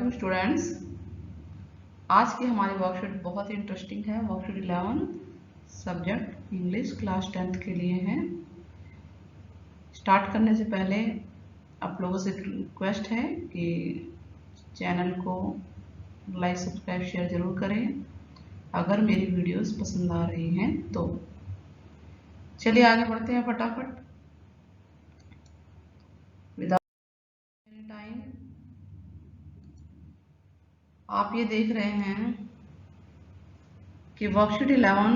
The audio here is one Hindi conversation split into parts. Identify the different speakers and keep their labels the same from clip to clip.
Speaker 1: To students. आज की हमारी वर्कशीट बहुत ही इंटरेस्टिंग है। Worksheet 11 subject English class 10th के लिए है। स्टार्ट करने से पहले आप लोगों से रिक्वेस्ट है कि चैनल को लाइक सब्सक्राइब शेयर ज़रूर करें अगर मेरी वीडियोस पसंद आ रही हैं तो। चलिए आगे बढ़ते हैं फटाफट विदाउट टाइम। आप ये देख रहे हैं कि वर्कशीट 11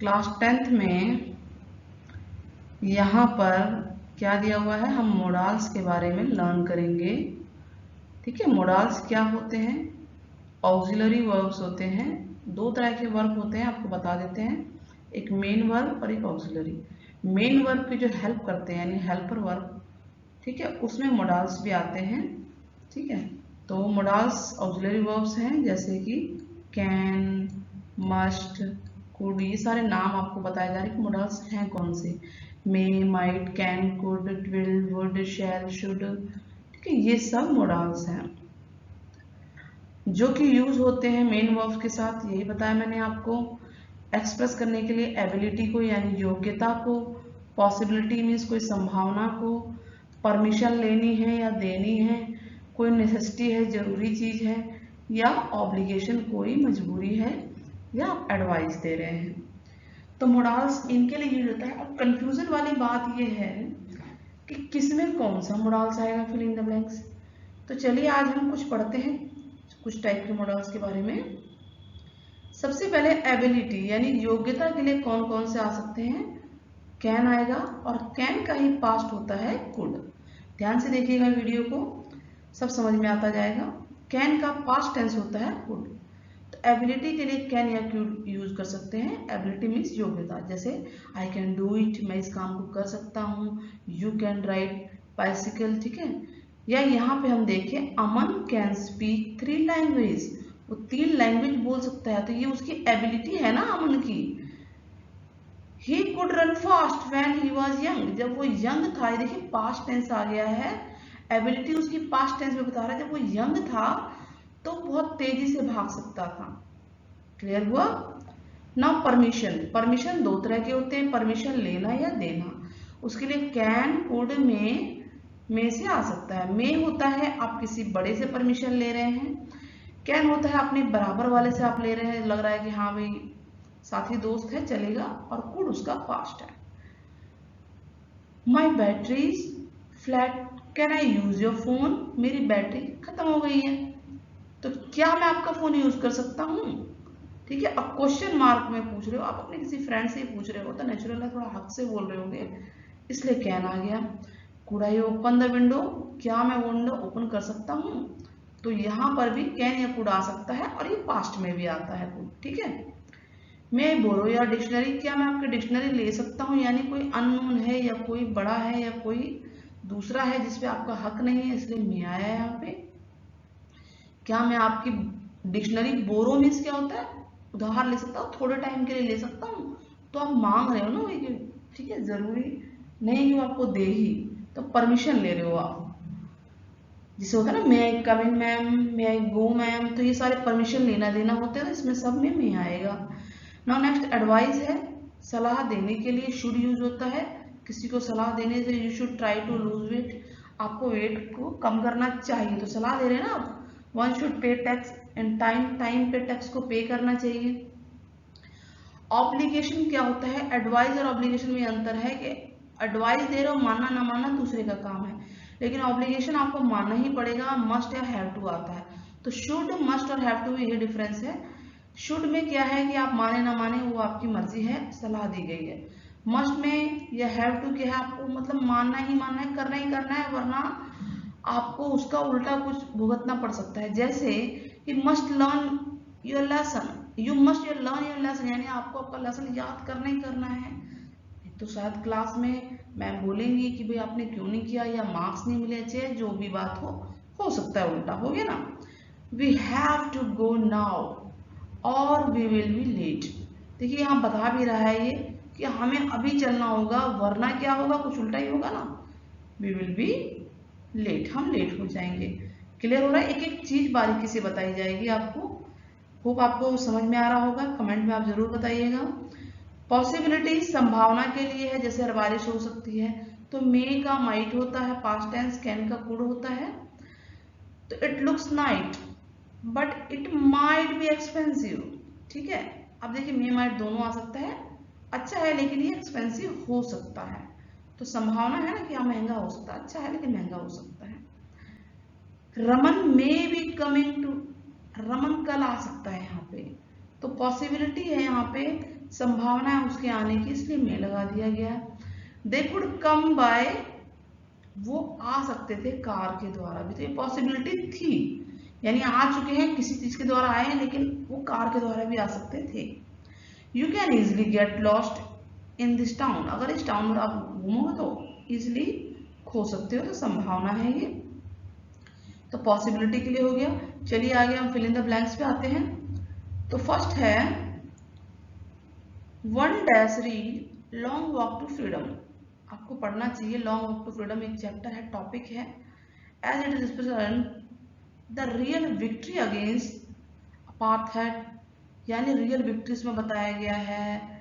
Speaker 1: क्लास 10th में यहाँ पर क्या दिया हुआ है, हम मोडाल्स के बारे में लर्न करेंगे। ठीक है, मोडाल्स क्या होते हैं? ऑक्सिलरी वर्ब्स होते हैं। दो तरह के वर्ब होते हैं, आपको बता देते हैं, एक मेन वर्ब और एक ऑक्सिलरी। मेन वर्ब की जो हेल्प करते हैं यानी हेल्पर वर्ब, ठीक है, उसमें मोडाल्स भी आते हैं। ठीक है, तो मोडाल्स ऑक्सिलरी वर्ब्स हैं जैसे कि कैन, मस्ट, कुड, ये सारे नाम आपको बताए जा रहे हैं कि मोडाल्स हैं कौन से। May, might, can, could, will, would, shall, should, ठीक है, ये सब मोडाल्स हैं जो कि यूज होते हैं मेन वर्ब्स के साथ। यही बताया मैंने आपको, एक्सप्रेस करने के लिए एबिलिटी को यानी योग्यता को, पॉसिबिलिटी मीन्स कोई संभावना को, परमिशन लेनी है या देनी है, कोई नेसेसिटी है जरूरी चीज है, या ऑब्लिगेशन कोई मजबूरी है, या आप एडवाइस दे रहे हैं। तो मोडाल्स इनके लिए यूज होता है। अब कंफ्यूजन वाली बात ये है कि किसमें कौन सा मोडाल्स आएगा, फिल इन द ब्लैंक्स। तो चलिए आज हम कुछ पढ़ते हैं कुछ टाइप के मोडाल्स के बारे में। सबसे पहले एबिलिटी यानी योग्यता के लिए कौन कौन से आ सकते हैं? कैन आएगा और कैन का ही पास्ट होता है कुड। ध्यान से देखिएगा वीडियो को, सब समझ में आता जाएगा। कैन का पास्ट टेंस होता है कुड। तो एबिलिटी के लिए कैन या कुड यूज कर सकते हैं। एबिलिटी मीन्स योग्यता, जैसे आई कैन डू इट, मैं इस काम को कर सकता हूँ। यू कैन राइड बाइसिकल, ठीक है। या यहाँ पे हम देखें, अमन कैन स्पीक 3 लैंग्वेज, वो 3 लैंग्वेज बोल सकता है, तो ये उसकी एबिलिटी है ना अमन की। He could run fast when he was young, जब वो यंग था, ये देखिए पास्ट टेंस आ गया है, एबिलिटी उसकी पास्ट टेंस में बता रहा है, जब वो यंग था तो बहुत तेजी से भाग सकता था। क्लियर हुआ ना? परमिशन, परमिशन दो तरह के होते हैं, परमिशन लेना या देना। उसके लिए कैन, कुड, में से आ सकता है। मे होता है आप किसी बड़े से परमिशन ले रहे हैं। कैन होता है अपने बराबर वाले से आप ले रहे हैं, लग रहा है कि हाँ भाई साथी दोस्त है, चलेगा। और कुड उसका पास्ट है। My battery flat, can I use your phone, मेरी बैटरी खत्म हो गई है, तो क्या मैं आपका फोन यूज कर सकता हूँ? ठीक है, अब क्वेश्चन मार्क में पूछ रहे हो, आप अपने किसी फ्रेंड से ही पूछ रहे हो तो नेचुरल है थोड़ा हक से बोल रहे होंगे, इसलिए कैन आ गया। Could I open the window, क्या मैं विंडो ओपन कर सकता हूँ? तो यहाँ पर भी कैन या कुड आ सकता है और ये पास्ट में भी आता है कुड। ठीक है, मैं बोरो या डिक्शनरी, क्या मैं आपकी डिक्शनरी ले सकता हूँ, यानी कोई अननोन है या कोई बड़ा है या कोई दूसरा है जिसपे आपका हक नहीं है, इसलिए मैं आया यहाँ पे। क्या मैं आपकी डिक्शनरी, बोरो मीन्स क्या होता है, उधार ले सकता हूँ, थोड़े टाइम के लिए ले सकता हूँ, तो आप मांग रहे हो ना वही। ठीक है, जरूरी नहीं कि वो आपको दे ही, तो परमिशन ले रहे हो आप, जिसे होता है ना मे आई कम इन मैम, मे आई गो मैम, तो ये सारे परमिशन लेना देना होते हैं, तो इसमें सब में मे आएगा। नाउ नेक्स्ट एडवाइस है, सलाह देने के लिए शुड यूज होता है। किसी को सलाह देने से, you should try to lose weight, आपको वेट को कम करना चाहिए, तो सलाह दे रहे हैं ना आप। One should pay tax in time, time पे टैक्स को पे करना चाहिए। ऑब्लिगेशन क्या होता है? एडवाइस और ऑब्लिगेशन में अंतर है कि एडवाइस दे रहे हो, मानना ना मानना दूसरे का काम है, लेकिन ऑब्लिगेशन आपको मानना ही पड़ेगा, मस्ट या हैव टू आता है। तो शुड, मस्ट और हैव टू में ये डिफरेंस है। शुड में क्या है कि आप माने ना माने वो आपकी मर्जी है, सलाह दी गई है। मस्ट में या हैव टू क्या है, आपको मतलब मानना ही मानना है, करना ही करना है, वरना आपको उसका उल्टा कुछ भुगतना पड़ सकता है। जैसे कि must learn your lesson, you must learn your lesson, यानी आपको आपका लेसन याद करना ही करना है। तो शायद क्लास में मैम बोलेंगी कि भाई आपने क्यों नहीं किया, या मार्क्स नहीं मिले अच्छे, जो भी बात हो सकता है उल्टा हो गया ना। We have to go now और वी विल बी लेट। देखिए यहाँ बता भी रहा है ये कि हमें अभी चलना होगा, वरना क्या होगा, कुछ उल्टा ही होगा ना, वी विल बी लेट, हम लेट हो जाएंगे। क्लियर हो रहा है? एक एक चीज बारीकी से बताई जाएगी आपको। होप आपको समझ में आ रहा होगा। कमेंट में आप जरूर बताइएगा। पॉसिबिलिटी संभावना के लिए है, जैसे बारिश हो सकती है तो मे का माइट होता है, पास्ट टेंस, कैन का कुड होता है। तो it looks night but it might be expensive. ठीक है, अब देखिए मे माइट दोनों आ सकता है, अच्छा है लेकिन ये एक्सपेंसिव हो सकता है। तो संभावना है ना कि हाँ महंगा हो सकता है, अच्छा है लेकिन महंगा हो सकता है। Raman may be coming to, Raman कल आ सकता है यहाँ पे, तो पॉसिबिलिटी है यहाँ पे, संभावना है उसके आने की, इसलिए मे लगा दिया गया। दे कुड कम बाय, वो आ सकते थे कार के द्वारा भी, तो ये पॉसिबिलिटी थी, यानी आ चुके हैं, किसी चीज के द्वारा आए हैं लेकिन वो कार के द्वारा भी आ सकते थे। You can easily get lost in this town, अगर इस टाउन में आप घूमोगे तो इजिली खो सकते हो, तो संभावना है ये। तो पॉसिबिलिटी के लिए हो गया। चलिए आगे हम फिल इन द ब्लैंक्स पे आते हैं। तो फर्स्ट है one dash read long walk to freedom, आपको पढ़ना चाहिए। लॉन्ग वॉक टू फ्रीडम एक चैप्टर है, टॉपिक है। As it is the real victory against apartheid, यानी रियल विक्ट्री इसमें बताया गया है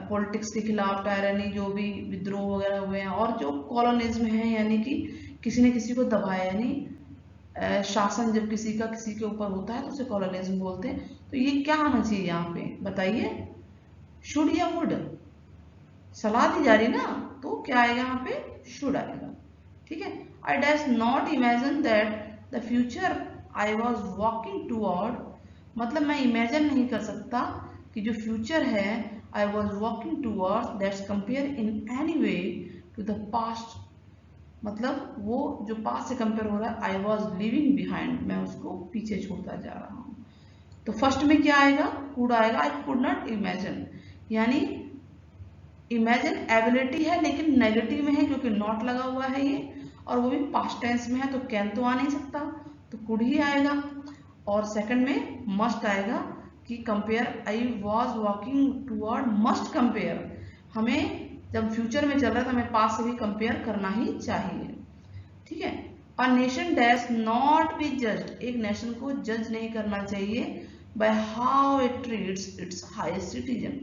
Speaker 1: पॉलिटिक्स के खिलाफ, टायरनी जो भी विद्रोह वगैरह हुए हैं, और जो कॉलोनिज्म है यानी कि किसी ने किसी को दबाया, यानी शासन जब किसी का किसी के ऊपर होता है तो उसे कॉलोनिज्म बोलते हैं। तो ये क्या आना चाहिए यहाँ पे बताइए, शुड या वुड? सलाह दी जा रही ना, तो क्या आएगा यहाँ पे, शुड आएगा। ठीक है, I dash not imagine that the future I was walking toward, मतलब मैं इमेजिन नहीं कर सकता कि जो फ्यूचर है I was walking towards that's compare in any way to the past, मतलब वो जो पास्ट से कंपेयर हो रहा है, आई वॉज लिविंग बिहाइंड, मैं उसको पीछे छोड़ता जा रहा हूँ। तो फर्स्ट में क्या आएगा, कुड आएगा। आई कुड नॉट इमेजिन, यानी इमेजिन एबिलिटी है लेकिन नेगेटिव में है क्योंकि नॉट लगा हुआ है ये, और वो भी पास्ट टेंस में है, तो कैन तो आ नहीं सकता, तो कुड ही आएगा। और सेकंड में मस्ट आएगा कि compare, I was walking toward must compare, हमें जब फ्यूचर में चल रहा है तो हमें पास्ट से भी कंपेयर करना ही चाहिए। ठीक है, a nation dash not be judged, एक नेशन को जज नहीं करना चाहिए by how it treats it's highest citizen,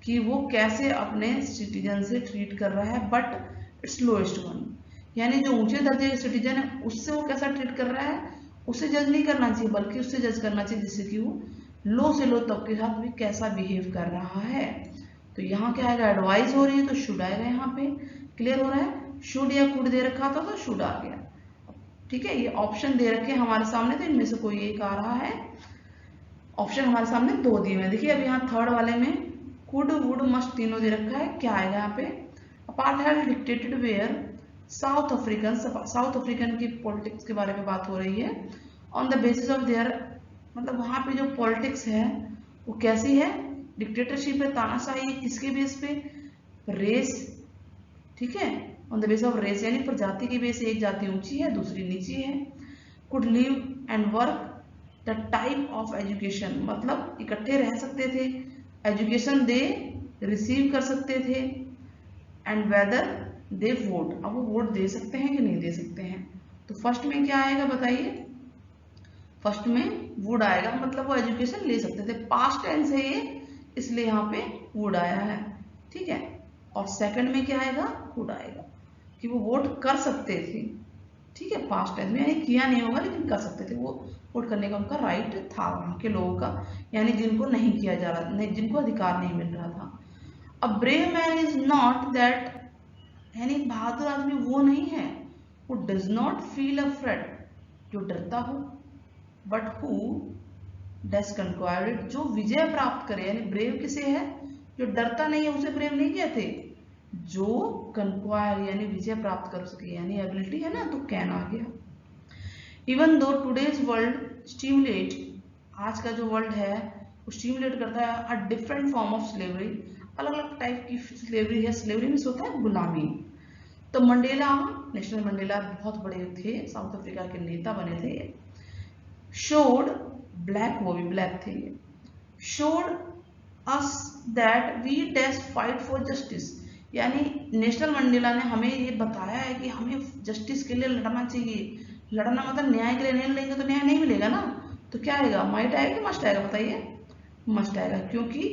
Speaker 1: कि वो कैसे अपने सिटीजन से ट्रीट कर रहा है, बट इट्स लोएस्ट वन, यानी जो ऊंचे दर्जे के सिटीजन है उससे वो कैसा ट्रीट कर रहा है उसे जज नहीं करना चाहिए, बल्कि उससे जज करना चाहिए जिससे कि वो लो से लो तबके के साथ भी कैसा बिहेव कर रहा है। तो यहाँ क्या आएगा, एडवाइस हो रही है तो शुड आएगा यहाँ पे। क्लियर हो रहा है, शुड या कुड दे रखा था तो शुड आ गया। ठीक है, ये ऑप्शन दे रखे हमारे सामने, तो इनमें से कोई एक आ रहा है। ऑप्शन हमारे सामने दो दिए हुए, देखिए अब यहाँ थर्ड वाले में कुड वुड मस्ट तीनों दे रखा है, क्या आएगा यहाँ पे, apartheid dictated where South African, South African की पॉलिटिक्स के बारे में बात हो रही है, on the basis of their, मतलब वहां पे जो पॉलिटिक्स है वो कैसी है, डिक्टेटरशिप है, तानाशाही है, किसके बेस पे, रेस। ठीक है, on the base of race, यानी प्रजाति की बेस, एक जाति ऊंची है दूसरी नीची है। Could live and work the type of education, मतलब इकट्ठे रह सकते थे, एजुकेशन दे रिसीव कर सकते थे, एंड वेदर दे वोट, अब वो वोट दे सकते हैं कि नहीं दे सकते हैं। तो फर्स्ट में क्या आएगा बताइए, फर्स्ट में वुड आएगा, मतलब वो एजुकेशन ले सकते थे, पास्ट टेंस है ये इसलिए यहाँ पे वुड आया है। ठीक है, और सेकंड में क्या आएगा, कुड आएगा, कि वो वोट कर सकते थे। ठीक है, पास्ट टेंस में, यानी किया नहीं होगा लेकिन कर सकते थे, वो वोट करने का उनका राइट था वहां के लोगों का, यानी जिनको नहीं किया जा रहा, नहीं, जिनको अधिकार नहीं मिल रहा था। A brave man is not that, यानी बहादुर आदमी वो नहीं है, वो डज नॉट फील अफ्रेड, जो डरता हो, बट हु डज कंक्वायर्ड, जो विजय प्राप्त करे, यानी ब्रेव किसे है, जो डरता नहीं है उसे ब्रेव नहीं कहते, जो कंक्वायर यानी विजय प्राप्त कर सके, यानी एबिलिटी है ना, तो कैन आ गया। Even though today's world stimulate, आज का जो वर्ल्ड है वो स्टिमुलेट करता है a different form of slavery, अलग अलग टाइप की स्लेवरी है, स्लेवरी में होता है गुलामी। तो मंडेला, नेशनल मंडेला बहुत बड़े थे, साउथ अफ्रीका के नेता बने थे। शोड, ब्लैक, वो भी ब्लैक थे, showed us that we dash fight for justice, यानी नेशनल मंडेला ने हमें ये बताया है कि हमें जस्टिस के लिए लड़ना चाहिए, लड़ना मतलब न्याय के लिए नहीं लड़ेंगे तो न्याय नहीं मिलेगा ना। तो क्या आएगा, माइट आएगा कि मस्ट आएगा, बताइए। मस्ट आएगा, क्योंकि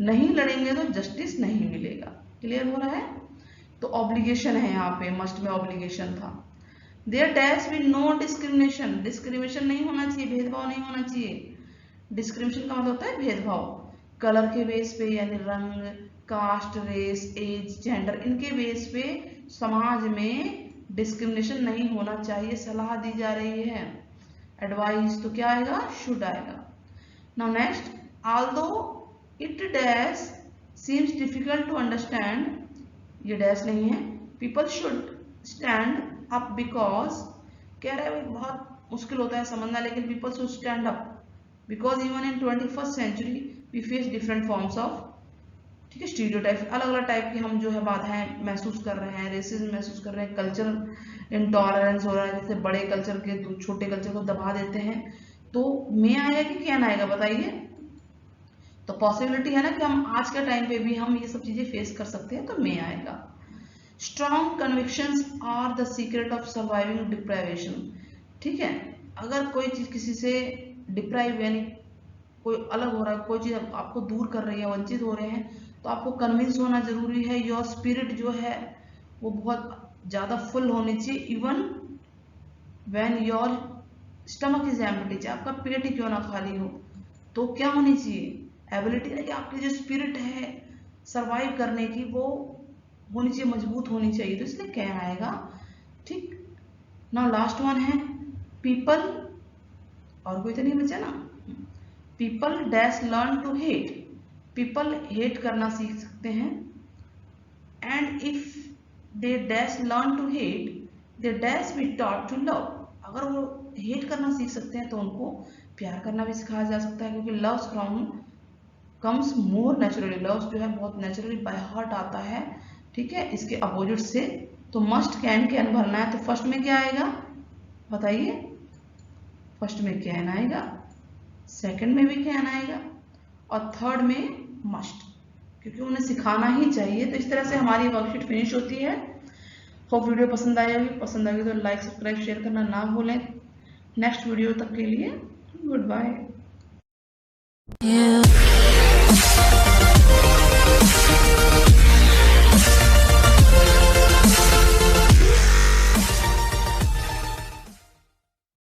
Speaker 1: नहीं लड़ेंगे तो जस्टिस नहीं मिलेगा। क्लियर हो रहा है। तो ऑब्लिगेशन है यहाँ पे, मस्ट में ऑब्लिगेशन था। There dash be no discrimination, discrimination नहीं होना चाहिए, भेदभाव नहीं होना चाहिए। डिस्क्रिमिनेशन का मतलब होता है भेदभाव, कलर के बेस पे, यानी रंग, कास्ट, रेस, एज, जेंडर, इनके बेस पे समाज में डिस्क्रिमिनेशन नहीं होना चाहिए, सलाह दी जा रही है। एडवाइस तो क्या आएगा, शुड आएगा। Now next, although it dash seems difficult to understand, ये डैश नहीं है, people should stand up because, कह रहे हैं बहुत मुश्किल होता है समझना, लेकिन people should stand up because even in 21st century we face different forms of, ठीक है, स्टीरियोटाइप, अलग अलग टाइप की हम जो है बाधाएं महसूस कर रहे हैं, रेसिज्म महसूस कर रहे हैं, कल्चरल इंटॉलरेंस हो रहा है, जैसे बड़े कल्चर के छोटे कल्चर को दबा देते हैं। तो मे आएगा कि कैन आएगा, बताइए। तो पॉसिबिलिटी है ना कि हम आज के टाइम पे भी हम ये सब चीजें फेस कर सकते हैं, तो मे आएगा। Strong convictions are the secret of surviving deprivation, ठीक है, अगर कोई चीज किसी से डिप्राइव यानी कोई अलग हो रहा है, कोई चीज आपको दूर कर रही है, वंचित हो रहे हैं, तो आपको कन्विंस होना जरूरी है। योर स्पिरिट जो है वो बहुत ज्यादा फुल होनी चाहिए, even when your stomach is empty, चाहे आपका पेट ही क्यों ना खाली हो, तो क्या होनी चाहिए, एबिलिटी है कि आपकी जो स्पिरिट है सरवाइव करने की, वो होनी चाहिए, मजबूत होनी चाहिए, तो इसलिए कैन आएगा, ठीक। नाउ लास्ट वन है पीपल, और कोई तो नहीं बचा ना। People dash learn to hate, people hate करना सीख सकते हैं, and if they dash learn to hate they dash be taught to love, अगर वो हेट करना सीख सकते हैं तो उनको प्यार करना भी सिखाया जा सकता है, क्योंकि loves from comes more naturally, loves जो है बहुत नेचुरली बाय हार्ट आता है, ठीक है, इसके अपोजिट से। तो मस्ट कैन कैन भरना है, तो फर्स्ट में क्या आएगा, बताइए। फर्स्ट में कैन आएगा, सेकंड में भी कैन आएगा, और थर्ड में मस्ट, क्योंकि उन्हें सिखाना ही चाहिए। तो इस तरह से हमारी वर्कशीट फिनिश होती है। होप वीडियो पसंद आई होगी, पसंद आई तो लाइक सब्सक्राइब शेयर करना ना भूलें। नेक्स्ट वीडियो तक के लिए गुड बाय।